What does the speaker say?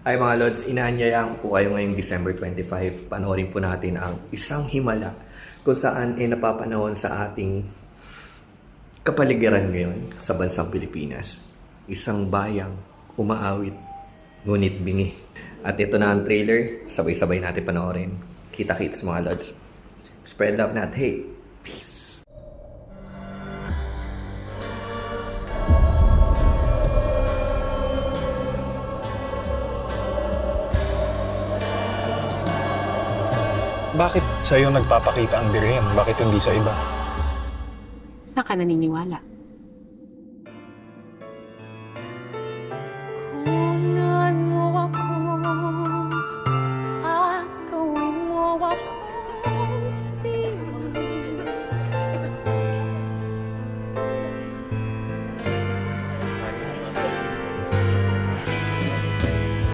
Ay mga Lods, inaanyayaan ko po kayo ngayong December 25. Panoorin po natin ang isang himala kung saan ay napapanahon sa ating kapaligiran ngayon sa bansang Pilipinas. Isang bayang umaawit, ngunit bingi. At ito na ang trailer, sabay-sabay natin panoorin. Kita-kits mga Lods. Spread love, not hate. Peace. Bakit sa'yo nagpapakita ang Birhen? Bakit hindi sa iba? Saan ka naniniwala?